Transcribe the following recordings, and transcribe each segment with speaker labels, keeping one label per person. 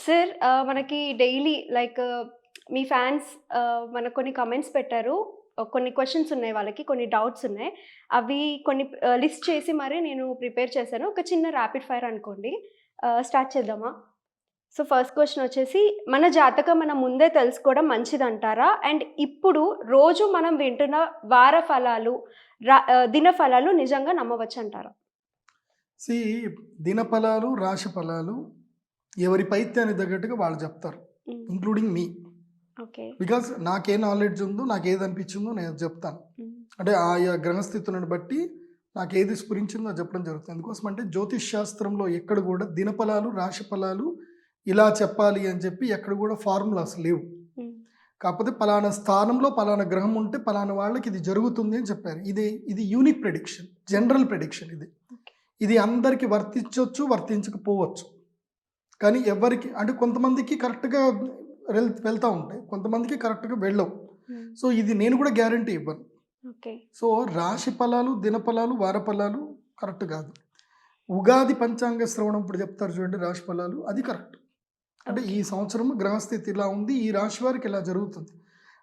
Speaker 1: Sir మనకి daily like మీ fans మనకు కొన్ని కామెంట్స్ పెట్టారు. కొన్ని క్వెషన్స్ ఉన్నాయి వాళ్ళకి. కొన్ని డౌట్స్ ఉన్నాయి. అవి కొన్ని లిస్ట్ చేసి మరి నేను ప్రిపేర్ చేశాను. ఒక చిన్న ర్యాపిడ్ ఫైర్ అనుకోండి. స్టార్ట్ చేద్దామా? సో, ఫస్ట్ క్వెషన్ వచ్చేసి మన జాతకం మనం ముందే తెలుసుకోవడం మంచిదంటారా? అండ్ ఇప్పుడు రోజు మనం వింటున్న వార ఫలాలు, దిన ఫలాలు నిజంగా నమ్మవచ్చంటారా?
Speaker 2: సీ దినఫలాలు, రాశి ఫలాలు ఎవరి పైత్యానికి తగ్గట్టుగా వాళ్ళు చెప్తారు.
Speaker 1: హ్మ్.
Speaker 2: Including me.
Speaker 1: ఓకే.
Speaker 2: బికాజ్ నాకే నాలెడ్జ్ ఉందో, నాకేది అనిపించిందో నేను అది చెప్తాను.
Speaker 1: హ్మ్.
Speaker 2: అంటే ఆయా గ్రహస్థితులను బట్టి నాకేది స్ఫురించిందో అది చెప్పడం జరుగుతుంది. ఎందుకోసం అంటే జ్యోతిష్ శాస్త్రంలో ఎక్కడ కూడా దినఫలాలు, రాశి ఫలాలు ఇలా చెప్పాలి అని చెప్పి ఎక్కడ కూడా ఫార్ములాస్ లేవు.
Speaker 1: హ్మ్.
Speaker 2: కాకపోతే పలానా స్థానంలో పలానా గ్రహం ఉంటే పలానా వాళ్ళకి ఇది జరుగుతుంది అని చెప్పారు. ఇది యూనిక్ ప్రెడిక్షన్, జనరల్ ప్రెడిక్షన్ ఇది.
Speaker 1: ఓకే.
Speaker 2: ఇది అందరికి వర్తించొచ్చు, వర్తించకపోవచ్చు. కానీ ఎవరికి అంటే కొంతమందికి కరెక్ట్‌గా వెళ్తా ఉంటాయి. కొంతమందికి కరెక్ట్‌గా వెళ్ళవు.
Speaker 1: హ్మ్.
Speaker 2: సో, ఇది నేను కూడా గ్యారంటీ ఇవ్వను.
Speaker 1: ఓకే.
Speaker 2: సో, రాశి ఫలాలు, దిన ఫలాలు, వార ఫలాలు కరెక్ట్ కాదు. ఉగాది పంచాంగ శ్రవణం ఇప్పుడు చెప్తారు చూడండి రాశి ఫలాలు అది కరెక్ట్. అంటే ఈ
Speaker 1: ఓకే.
Speaker 2: సంవత్సరం గ్రహస్థితి ఇలా ఉంది. ఈ రాశి వారికి ఇలా జరుగుతుంది.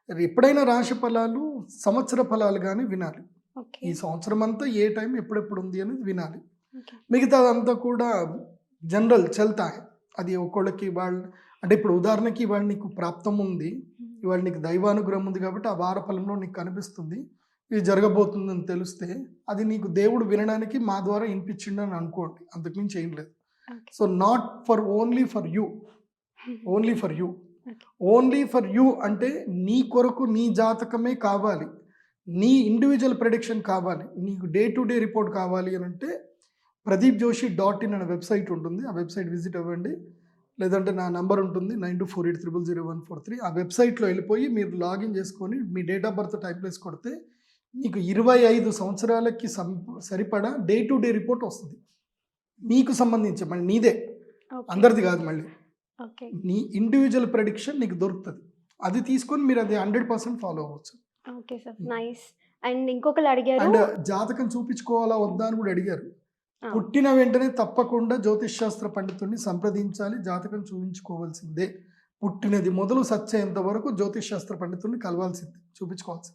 Speaker 2: ఎప్పుడైనా రాశి ఫలాలు, సంవత్సర ఫలాలు గాని వినాలి.
Speaker 1: ఓకే.
Speaker 2: ఈ సంవత్సరం అంతా ఏ టైం ఎప్పుడెప్పుడు ఉంది అనేది వినాలి.
Speaker 1: ఓకే.
Speaker 2: మిగతాదంతా కూడా జనరల్ చల్తా హై. అది ఒక్కోళ్ళకి అంటే ఇప్పుడు ఉదాహరణకి ఇవాళ నీకు ప్రాప్తం ఉంది.
Speaker 1: హ్మ్.
Speaker 2: ఇవాళ నీకు దైవానుగ్రహం ఉంది కాబట్టి ఆ వార ఫలంలో నీకు కనిపిస్తుంది. ఇది జరగబోతుందని తెలిస్తే అది నీకు దేవుడు వినడానికి మా ద్వారా వినిపించిండని అనుకోండి. అంతకు మించి ఏం లేదు.
Speaker 1: Okay.
Speaker 2: So, not for only for you. Only for you.
Speaker 1: Okay.
Speaker 2: Only for you అంటే నీ కొరకు నీ జాతకమే కావాలి. నీ ఇండివిడ్యువల్ ప్రెడిక్షన్ కావాలి. నీకు డే టు డే రిపోర్ట్ కావాలి అనంటే pradeepjoshi.in అనే వెబ్‌సైట్ ఉంటుంది. ఆ వెబ్‌సైట్ విజిట్ అవ్వండి. లేదంటే నా నంబర్ ఉంటుంది 9248000143. ఆ వెబ్‌సైట్‌లో వెళ్ళిపోయి మీరు లాగిన్ చేసుకొని మీ date of birth type place కొడితే మీకు 25 సంవత్సరాలకి సరిపడా డే టు డే రిపోర్ట్ వస్తది. మీకు సంబంధించి మళ్ళీ నీదే.
Speaker 1: ఓకే.
Speaker 2: అందరిది కాదు మళ్ళీ.
Speaker 1: ఓకే.
Speaker 2: నీ ఇండివిడ్యువల్ ప్రెడిక్షన్ నీకు దొరుకుతది. అది తీసుకొని మీరు అది 100% ఫాలో అవ్వచ్చు.
Speaker 1: Okay sir.
Speaker 2: హ్మ్.
Speaker 1: నైస్. అండ్ ఇంకొకళ్ళు అడిగారు.
Speaker 2: అండ్ జాతకం చూపించుకోవాలా వద్దా అని కూడా అడిగారు.
Speaker 1: ఆ!
Speaker 2: పుట్టిన వెంటనే తప్పకుండా జ్యోతిష్ శాస్త్ర పండితుడిని సంప్రదించాలి. జాతకం చూయించుకోవాల్సిందే. పుట్టినది మొదలు సచ్చేంత వరకు జ్యోతిష్ శాస్త్ర పండితుడిని కలవాల్సిందే. చూపించుకోవాల్సిందే.